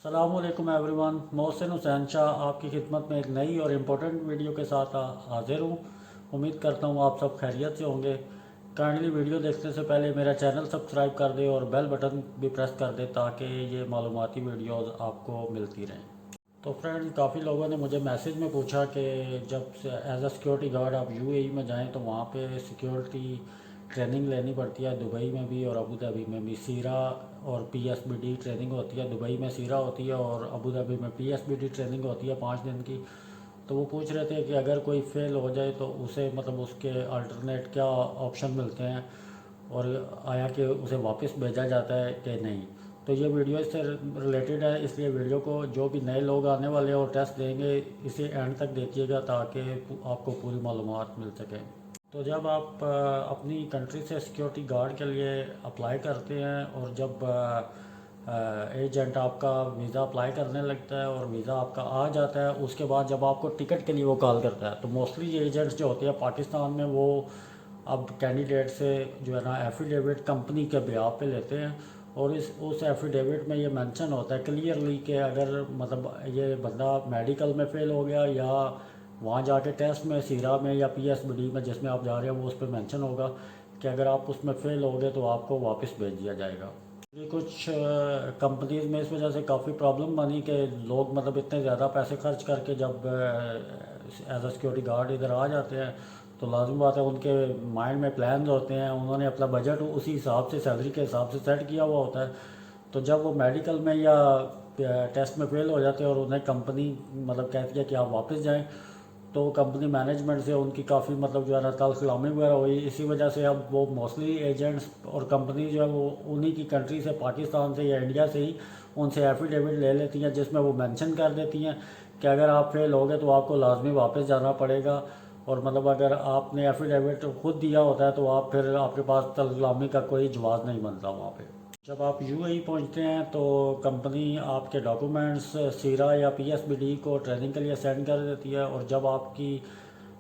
अस्सलामुअलैकुम एवरीवन। मोहसिन हुसैन शाह आपकी खिदमत में एक नई और इम्पोर्टेंट वीडियो के साथ हाजिर हूँ। उम्मीद करता हूँ आप सब खैरियत से होंगे। काइंडली वीडियो देखने से पहले मेरा चैनल सब्सक्राइब कर दे और बेल बटन भी प्रेस कर दे ताकि ये मालूमाती वीडियोज़ आपको मिलती रहें। तो फ्रेंड, काफ़ी लोगों ने मुझे मैसेज में पूछा कि जब एज अ सिक्योरिटी गार्ड आप यूएई में जाएं तो वहाँ पे सिक्योरिटी ट्रेनिंग लेनी पड़ती है। दुबई में भी और अबू धाबी में भी सीरा और पीएसबीडी ट्रेनिंग होती है। दुबई में सीरा होती है और अबू धाबी में पीएसबीडी ट्रेनिंग होती है 5 दिन की। तो वो पूछ रहे थे कि अगर कोई फेल हो जाए तो उसे मतलब उसके अल्टरनेट क्या ऑप्शन मिलते हैं और आया कि उसे वापस भेजा जाता है कि नहीं। तो ये वीडियो इससे रिलेटेड है, इसलिए वीडियो को जो भी नए लोग आने वाले हैं और टेस्ट देंगे इसे एंड तक देखिएगा ताकि आपको पूरी मालूमात मिल सके। तो जब आप अपनी कंट्री से सिक्योरिटी गार्ड के लिए अप्लाई करते हैं और जब एजेंट आपका वीज़ा अप्लाई करने लगता है और वीज़ा आपका आ जाता है, उसके बाद जब आपको टिकट के लिए वो कॉल करता है तो मोस्टली ये एजेंट्स जो होते हैं पाकिस्तान में वो अब कैंडिडेट से जो है ना एफिडेविट कंपनी के ब्याह पे लेते हैं। और इस उस एफिडेविट में ये मेंशन होता है क्लियरली कि अगर मतलब ये बंदा मेडिकल में फ़ेल हो गया या वहाँ जाके टेस्ट में सीरा में या पीएसबीडी में जिसमें आप जा रहे हो वो उस पर मेंशन होगा कि अगर आप उसमें फ़ेल हो गए तो आपको वापस भेज दिया जाएगा। ये कुछ कंपनीज में इस वजह से काफ़ी प्रॉब्लम बनी कि लोग मतलब इतने ज़्यादा पैसे खर्च करके जब एज अ सिक्योरिटी गार्ड इधर आ जाते हैं तो लाजमी बात है उनके माइंड में प्लान्स होते हैं, उन्होंने अपना बजट उसी हिसाब से सैलरी के हिसाब से सेट किया हुआ होता है। तो जब वो मेडिकल में या टेस्ट में फेल हो जाते हैं और उन्हें कंपनी मतलब कहती है कि आप वापस जाएं तो कंपनी मैनेजमेंट से उनकी काफ़ी मतलब जो है ना तलखलामी वगैरह हुई। इसी वजह से अब वो मोस्टली एजेंट्स और कंपनी जो है वो उन्हीं की कंट्री से पाकिस्तान से या इंडिया से ही उनसे एफिडेविट ले लेती हैं जिसमें वो मेंशन कर देती हैं कि अगर आप फेल हो गए तो आपको लाजमी वापस जाना पड़ेगा। और मतलब अगर आपने एफिडेविट खुद दिया होता है तो आप फिर आपके पास तलखलामी का कोई जवाब नहीं बनता वहाँ पे। जब आप यूएई पहुंचते हैं तो कंपनी आपके डॉक्यूमेंट्स सीरा या पीएसबीडी को ट्रेनिंग के लिए सेंड कर देती है। और जब आपकी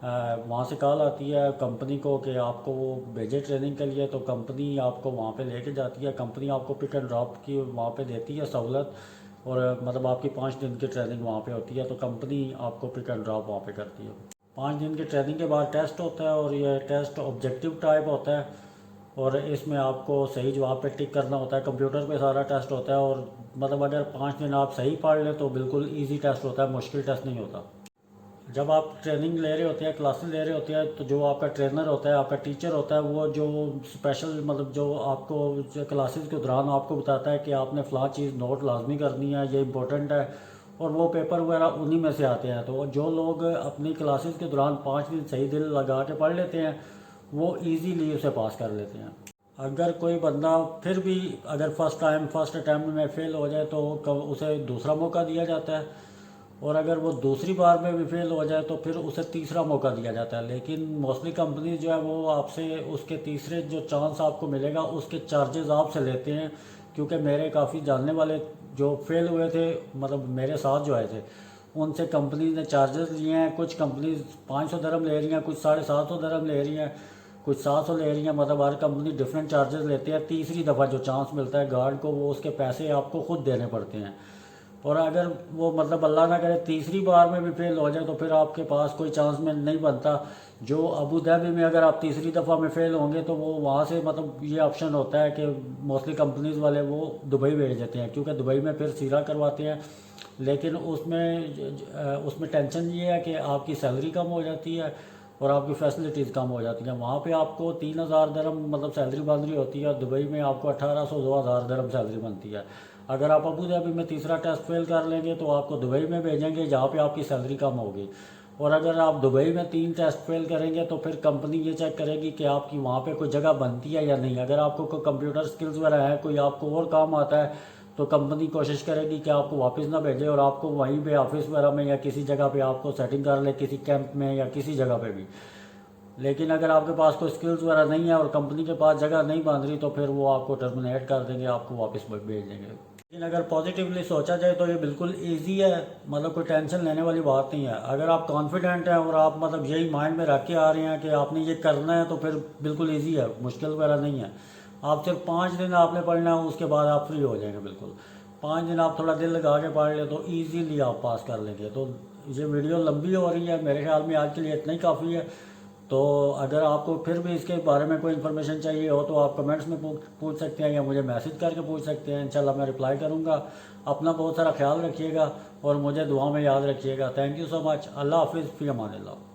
वहाँ से कॉल आती है कंपनी को कि आपको वो भेजे ट्रेनिंग के लिए तो कंपनी आपको वहाँ पे लेके जाती है। कंपनी आपको पिक एंड ड्रॉप की वहाँ पे देती है सहूलत। और मतलब आपकी 5 दिन की ट्रेनिंग वहाँ पे होती है तो कंपनी आपको पिक एंड ड्रॉप वहाँ पे करती है। 5 दिन की ट्रेनिंग के बाद टेस्ट होता है और ये टेस्ट ऑब्जेक्टिव टाइप होता है और इसमें आपको सही जवाब पे टिक करना होता है। कंप्यूटर पे सारा टेस्ट होता है और मतलब अगर 5 दिन आप सही पढ़ लें तो बिल्कुल इजी टेस्ट होता है, मुश्किल टेस्ट नहीं होता। जब आप ट्रेनिंग ले रहे होते हैं, क्लासेस ले रहे होते हैं, तो जो आपका ट्रेनर होता है, आपका टीचर होता है, वो जो स्पेशल मतलब जो आपको जो क्लासेस के दौरान आपको बताता है कि आपने फ़लाँ चीज़ नोट लाजमी करनी है, ये इंपॉर्टेंट है। और वो पेपर वगैरह उन्हीं में से आते हैं। तो जो लोग अपनी क्लासेस के दौरान 5 दिन सही दिल लगा के पढ़ लेते हैं वो इजीली उसे पास कर लेते हैं। अगर कोई बंदा फिर भी अगर फर्स्ट अटैम्प्ट में फेल हो जाए तो उसे दूसरा मौका दिया जाता है। और अगर वो दूसरी बार में भी फेल हो जाए तो फिर उसे तीसरा मौका दिया जाता है। लेकिन मोस्टली कंपनी जो है वो आपसे उसके तीसरे जो चांस आपको मिलेगा उसके चार्जेस आपसे लेते हैं। क्योंकि मेरे काफ़ी जानने वाले जो फेल हुए थे मतलब मेरे साथ जो आए थे उनसे कंपनी ने चार्जेस लिए हैं। कुछ कंपनी 500 दरम ले रही हैं, कुछ 750 दरम ले रही हैं, कुछ 700 ले रही हैं। मतलब हर कंपनी डिफरेंट चार्जेस लेते हैं। तीसरी दफ़ा जो चांस मिलता है गार्ड को वो उसके पैसे आपको खुद देने पड़ते हैं। और अगर वो मतलब अल्लाह ना करे तीसरी बार में भी फेल हो जाए तो फिर आपके पास कोई चांस में नहीं बनता। जो अबू धाबी में अगर आप तीसरी दफ़ा में फ़ेल होंगे तो वो वहाँ से मतलब ये ऑप्शन होता है कि मोस्टली कंपनीज वाले वो दुबई भेज देते हैं क्योंकि दुबई में फिर सीरा करवाते हैं। लेकिन उसमें टेंशन ये है कि आपकी सैलरी कम हो जाती है और आपकी फैसिलिटीज़ कम हो जाती हैं। वहाँ पे आपको 3,000 दरम मतलब सैलरी बन रही होती है, दुबई में आपको 1800 2,000 दरम सैलरी बनती है। अगर आप अबू धाबी में तीसरा टेस्ट फेल कर लेंगे तो आपको दुबई में भेजेंगे जहाँ पे आपकी सैलरी कम होगी। और अगर आप दुबई में 3 टेस्ट फेल करेंगे तो फिर कंपनी ये चेक करेगी कि आपकी वहाँ पे कोई जगह बनती है या नहीं। अगर आपको कोई कंप्यूटर स्किल्स वगैरह है, कोई आपको और काम आता है तो कंपनी कोशिश करेगी कि आपको वापस ना भेजे और आपको वहीं पे ऑफिस वगैरह में या किसी जगह पे आपको सेटिंग कर ले, किसी कैंप में या किसी जगह पे भी। लेकिन अगर आपके पास कोई स्किल्स वगैरह नहीं है और कंपनी के पास जगह नहीं बन रही तो फिर वो आपको टर्मिनेट कर देंगे, आपको वापस भेज देंगे। लेकिन अगर पॉजिटिवली सोचा जाए तो ये बिल्कुल ईजी है, मतलब कोई टेंशन लेने वाली बात नहीं है। अगर आप कॉन्फिडेंट हैं और आप मतलब यही माइंड में रख के आ रहे हैं कि आपने ये करना है तो फिर बिल्कुल ईजी है, मुश्किल वगैरह नहीं है। आप सिर्फ 5 दिन आपने पढ़ना है, उसके बाद आप फ्री हो जाएंगे बिल्कुल। 5 दिन आप थोड़ा दिल लगा के पढ़ ले तो ईजीली आप पास कर लेंगे। तो ये वीडियो लंबी हो रही है, मेरे ख्याल में आज के लिए इतना ही काफ़ी है। तो अगर आपको फिर भी इसके बारे में कोई इन्फॉर्मेशन चाहिए हो तो आप कमेंट्स में पूछ सकते हैं या मुझे मैसेज करके पूछ सकते हैं। इंशाल्लाह मैं रिप्लाई करूँगा। अपना बहुत सारा ख्याल रखिएगा और मुझे दुआ में याद रखिएगा। Thank you so much. अल्लाह हाफिज़, फ़ी अमानिल्लाह।